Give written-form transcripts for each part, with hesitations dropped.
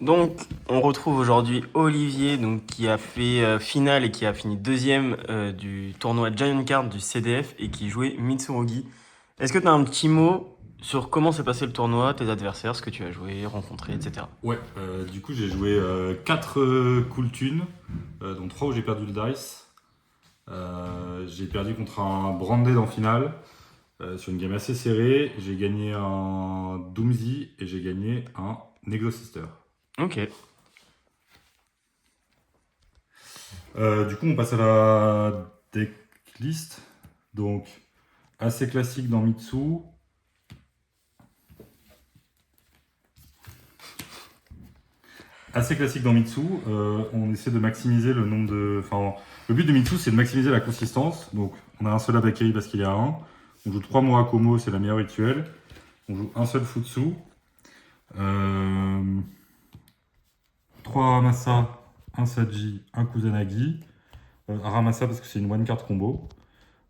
Donc, on retrouve aujourd'hui Olivier, donc, qui a fait finale et qui a fini deuxième du tournoi Giant Card du CDF et qui jouait Mitsurugi. Est-ce que tu as un petit mot sur comment s'est passé le tournoi, tes adversaires, ce que tu as joué, rencontré, etc. Ouais, du coup j'ai joué 4 Cool Tunes, dont 3 où j'ai perdu le dice. J'ai perdu contre un Branded en finale, sur une game assez serrée. J'ai gagné un Doomsy et j'ai gagné un Sister. Ok. Du coup on passe à la decklist. Donc assez classique dans Mitsu. Assez classique dans Mitsu, on essaie de maximiser le nombre de... Enfin, le but de Mitsu, c'est de maximiser la consistance. Donc, on a un seul Abakiri parce qu'il est à 1. On joue 3 Murakomo, c'est la meilleure rituelle. On joue un seul Futsu. 3 Aramasa, un Saji, un Kusanagi. Aramasa parce que c'est une one-card combo.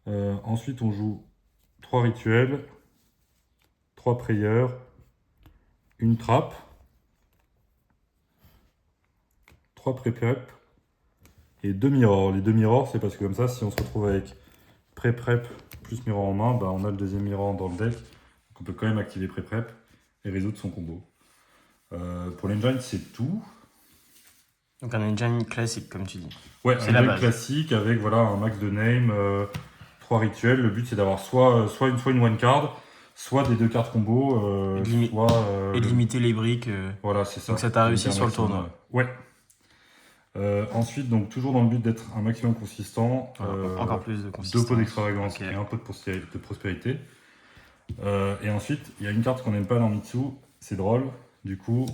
Ensuite, on joue 3 rituels, 3 prières, une trappe, 3 pré-prep et 2 mirrors. Les 2 mirrors, c'est parce que comme ça, si on se retrouve avec pré-prep plus mirror en main, bah on a le deuxième mirror dans le deck. Donc on peut quand même activer pré-prep et résoudre son combo. Pour l'engine, c'est tout. Donc un engine classique, comme tu dis. Ouais, C'est un la engine base. classique avec voilà, un max de name, 3 rituels. Le but c'est d'avoir soit une one card, soit des 2 cartes combo, Et soit et de le. limiter les briques. Voilà, c'est Donc ça. ça t'a Limiter réussi un sur le maximum. tournoi. Ouais. Ensuite, donc toujours dans le but d'être un maximum consistant, Voilà, encore plus de 2 pots consistance. d'extravagance Ok. et un pot de prospérité. Et ensuite, il y a une carte qu'on n'aime pas dans Mitsu, c'est drôle. Du coup,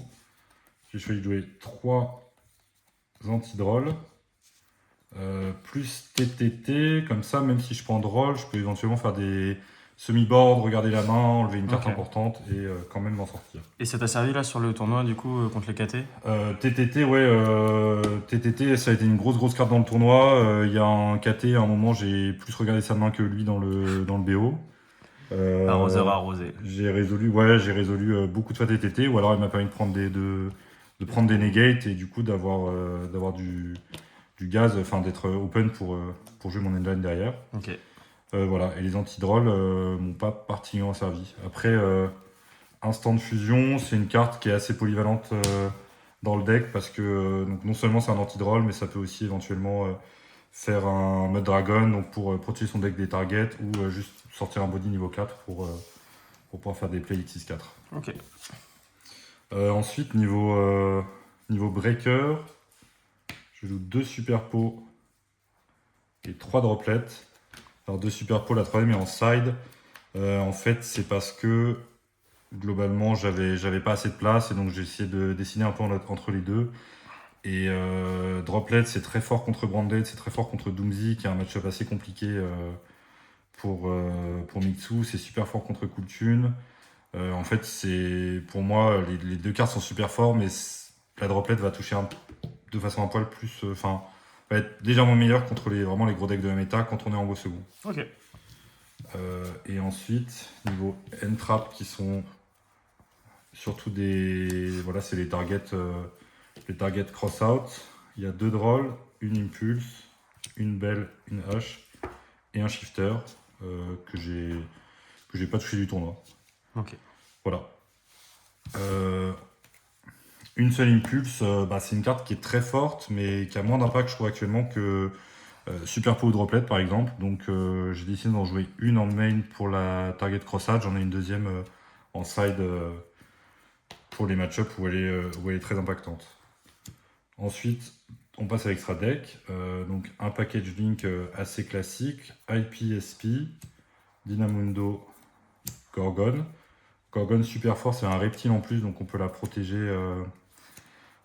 j'ai choisi de jouer 3 anti-drôles, plus TTT. Comme ça, même si je prends drôle, je peux éventuellement faire des semi-boards, regarder la main, enlever une carte Ok. importante et quand même m'en sortir. Et ça t'a servi là sur le tournoi du coup contre les KT? TTT, ouais, TTT, ça a été une grosse carte dans le tournoi. Il y a un KT, à un moment, j'ai plus regardé sa main que lui dans le BO. Arroseur Euh, arrosé. j'ai résolu beaucoup de fois TTT, ou alors il m'a permis de prendre des negates et du coup d'avoir du gaz, enfin d'être open pour jouer mon endline derrière. Ok. Voilà, et les anti-drolls m'ont pas particulièrement servi. Après, Instant de fusion, c'est une carte qui est assez polyvalente dans le deck parce que donc non seulement c'est un anti-droll, mais ça peut aussi éventuellement faire un mode dragon donc pour protéger son deck des targets ou juste sortir un body niveau 4 pour pouvoir faire des plays X6-4. Ok. Ensuite, niveau breaker, je joue 2 super pots et 3 droplets. Alors 2 super pots, la troisième est en side. En fait, c'est parce que globalement, j'avais pas assez de place et donc j'ai essayé de dessiner un peu entre les deux. Et Droplet, c'est très fort contre Branded, c'est très fort contre Doomsy, qui est un match-up assez compliqué pour Mitsu. C'est super fort contre Kultune. En fait, pour moi, les 2 cartes sont super forts, mais la Droplet va toucher de façon un poil plus. Enfin, va être légèrement meilleure contre vraiment les gros decks de la méta quand on est en go second. Ok. Et ensuite, niveau N-Trap, qui sont surtout des. Voilà, c'est les targets cross-out. Il y a 2 drôles, une impulse, une belle, une hache et un shifter que j'ai pas touché du tournoi. Ok. Voilà. Euh, une seule impulse, c'est une carte qui est très forte mais qui a moins d'impact je trouve actuellement que Super Pot ou Droplet par exemple. Donc j'ai décidé d'en jouer une en main pour la target cross-out. J'en ai une deuxième en side pour les match-ups où elle est très impactante. Ensuite, on passe à l'extra deck. Donc un package link assez classique. IPSP, Dynamundo, Gorgon. Gorgon super fort, c'est un reptile en plus, donc on peut la protéger.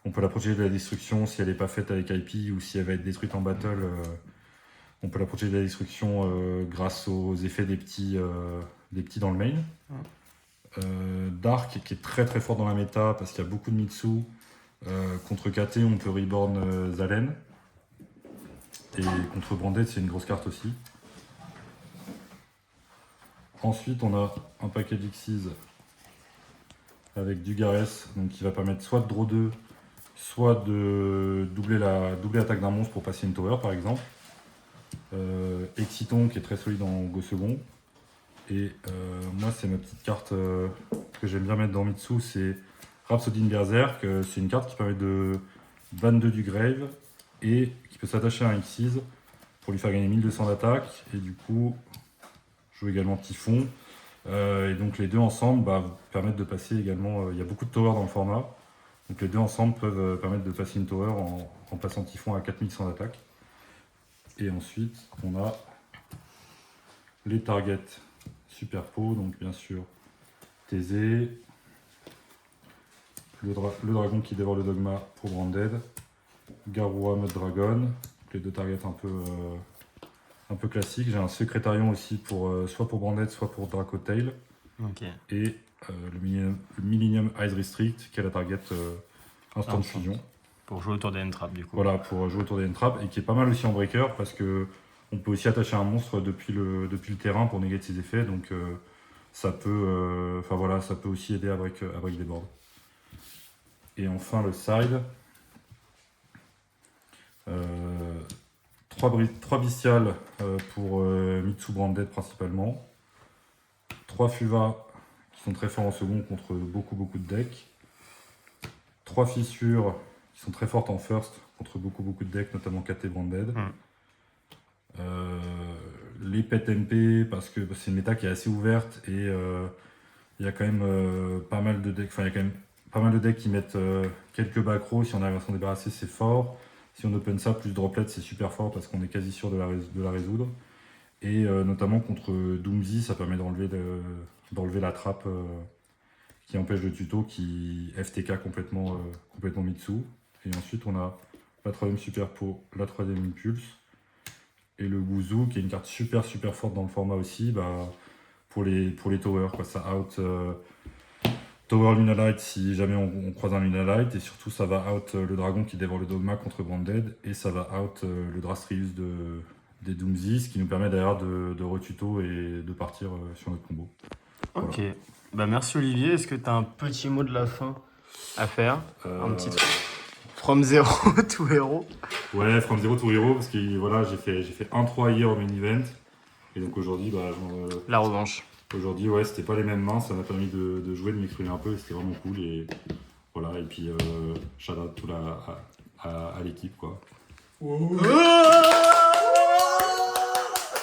De la destruction si elle n'est pas faite avec IP ou si elle va être détruite en battle. On peut la protéger de la destruction grâce aux effets des petits dans le main. Dark qui est très fort dans la méta parce qu'il y a beaucoup de Mitsu. Contre KT, on peut reborn Zalen. Et contre Branded, c'est une grosse carte aussi. Ensuite, on a un paquet d'Xyz avec du Gareth, donc qui va permettre soit de draw 2, soit de doubler l'attaque d'un monstre pour passer une tower par exemple. Exciton qui est très solide en go second. Et moi c'est ma petite carte que j'aime bien mettre dans Mitsu, c'est Rhapsody Berserk. C'est une carte qui permet de ban 2 du grave et qui peut s'attacher à un Xyz pour lui faire gagner 1200 d'attaque. Et du coup, je joue également Typhon. Et donc les deux ensemble vous permettent de passer également. Il y a beaucoup de towers dans le format. Donc les deux ensemble peuvent permettre de passer une tower en passant Typhon à 4100 d'attaque. Et ensuite, on a les targets super pot, donc bien sûr Thésée, le dragon qui dévore le dogma pour Branded, Garou Mud Dragon, les deux targets un peu classiques. J'ai un Secrétarion aussi soit pour Branded, soit pour Dracotail. Ok. Et le Millennium Ice Restrict qui est la target Instant Fusion. Pour jouer autour des N-Trap du coup. Voilà, pour jouer autour des N-Trap et qui est pas mal aussi en breaker parce que on peut aussi attacher un monstre depuis le terrain pour négater ses effets. Donc ça peut aussi aider à break des boards. Et enfin le side. 3 bestiales pour Mitsu Branded principalement. 3 Fuva qui sont très forts en second contre beaucoup de decks. 3 fissures qui sont très fortes en first contre beaucoup de decks, notamment KT Branded. Les pet MP parce que c'est une méta qui est assez ouverte et il y a quand même pas mal de decks. Enfin, il y a quand même pas mal de decks qui mettent quelques backrows. Si on arrive à s'en débarrasser, c'est fort. Si on open ça plus droplet, c'est super fort parce qu'on est quasi sûr de la résoudre. Et notamment contre Doomsy, ça permet d'enlever la trappe qui empêche le tuto, qui FTK complètement Mitsu. Et ensuite, on a la troisième super pot, la troisième impulse. Et le Wuzu, qui est une carte super forte dans le format aussi, pour les towers. Quoi. Ça out Tower Lunalight si jamais on croise un Lunalight. Et surtout, ça va out le dragon qui dévore le dogma contre Branded. Et ça va out le Drastrius des Doomsy, ce qui nous permet d'ailleurs de retuto et de partir sur notre combo. Ok. Voilà. Merci Olivier. Est-ce que tu as un petit mot de la fin à faire un petit truc From Zero to Hero. Ouais, From Zero to Hero, parce que voilà, j'ai fait 1-3 hier au main event. Et donc aujourd'hui, la revanche. Aujourd'hui, ouais, c'était pas les mêmes mains, ça m'a permis de jouer, de m'exprimer un peu, et c'était vraiment cool. Et voilà, et puis shout out à l'équipe, quoi. Oh